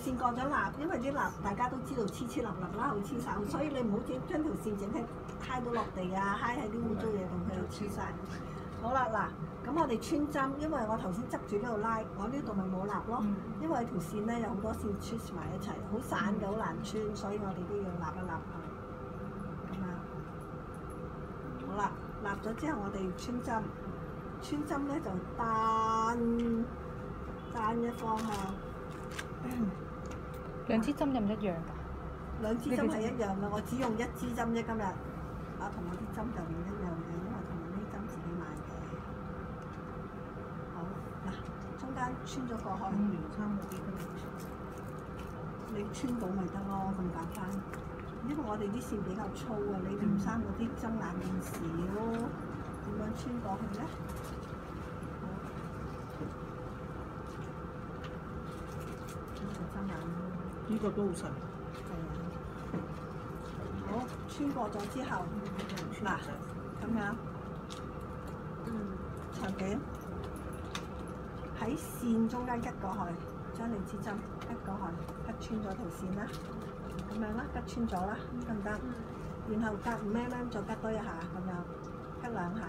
線過咗蠟，因為啲蠟大家都知道黐黐立立啦，好黐手，所以你唔好將條線整喺揩到落地啊，揩喺啲污糟嘢度，佢就黐晒。好啦，嗱，咁我哋穿針，因為我頭先執住呢度拉，我呢度咪冇蠟咯，因為條線咧有好多線穿埋一齊，好散嘅，好難穿，所以我哋都要立一立佢。咁樣，好啦，立咗之後我哋穿針，穿針咧就單一方向。兩支針又唔一樣㗎？兩支針係一樣嘅，我只用一支針啫今日。同我啲針就唔一樣嘅，因為同我啲針自己買嘅。好，嗱，中間穿咗過去。連衫嗰啲都唔穿。你穿到咪得咯，咁簡單。因為我哋啲線比較粗啊，你連衫嗰啲針眼咁少，點樣穿過去咧？呢個都好細。係啊。好，穿過咗之後，嗱，咁樣，長短喺線中間吉過去，將你支針吉過去，吉穿咗條線啦，咁樣啦，吉穿咗啦，得唔得？然後隔5mm再吉多一下，咁樣，吉兩下，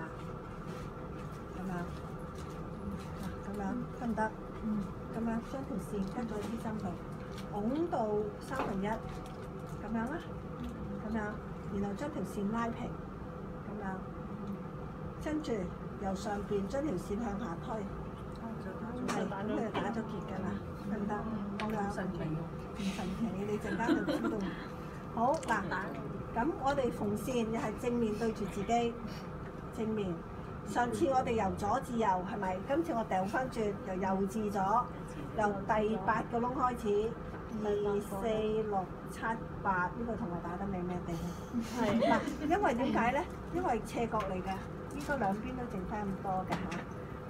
咁樣，嗱，咁樣得唔得？咁樣將條線吉咗支針度。拱到1/3，咁樣啦，咁樣，然後將條線拉平，咁樣，跟住由上邊將條線向下推，係，咁佢就打咗結㗎啦，得唔得？咁樣，唔神奇，你陣間就知道。好嗱，咁我哋縫線又係正面對住自己，正面。上次我哋由左至右係咪？今次我掉翻轉，由右至左，由第8個窿開始。2、4、6、7、8，呢個同學打得美咩地？係嗱，因為點解咧？因為斜角嚟㗎，應該兩邊都剩翻咁多㗎嚇。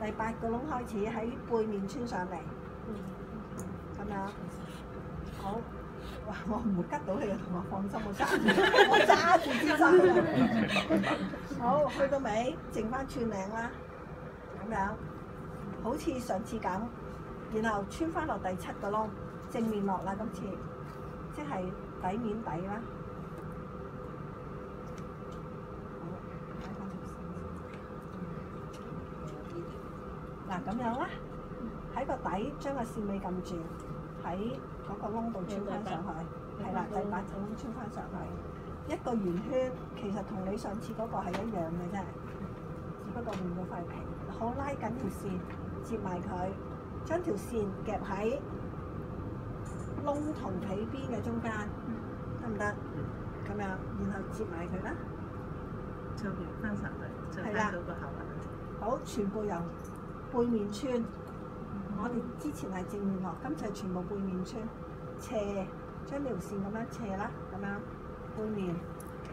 第8個窿開始喺背面穿上嚟，咁樣好。哇！我唔會吉到你嘅同學，放心，我揸住支針。好，去到尾，剩翻串領啦，咁樣好似上次咁，然後穿翻落第7個窿。正面落啦，今次即係底面底啦。嗱咁樣啦，喺個底將個線尾撳住，喺嗰個窿度穿翻上去，係啦，第8個窿穿翻上去，一個圓圈，其實同你上次嗰個係一樣嘅啫，只不過換咗塊皮。好，拉緊條線，接埋佢，將條線夾喺窿同皮邊嘅中間，得唔得？咁樣，然後接埋佢啦。就連翻上去，就翻到個口啦。好，全部由背面穿。我哋之前係正面落，今次係全部背面穿，斜，將條線咁樣斜啦，咁樣背面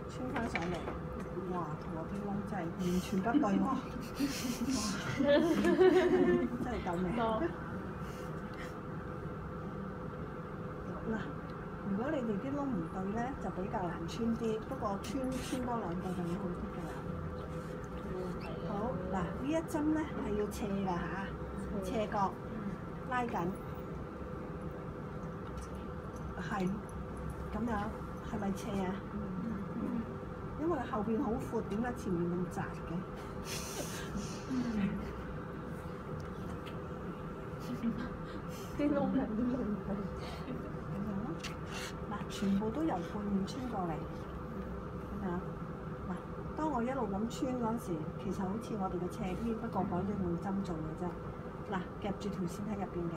穿翻上嚟。哇！同我啲窿真係完全不對喎，真係救命！嗱，如果你哋啲窿唔對咧，就比較難穿啲。不過穿多2個就會好啲㗎啦。好，嗱，呢一針咧係要斜㗎嚇，斜角拉緊，係咁樣，係咪斜啊？因為後邊好闊，點解前面咁窄嘅？啲窿係啲窿係。嗱，全部都由背面穿過嚟，咁樣。嗱，當我一路咁穿嗰陣時，其實好似我哋嘅斜邊，不過改咗換針做嘅啫。嗱，夾住條線喺入邊嘅。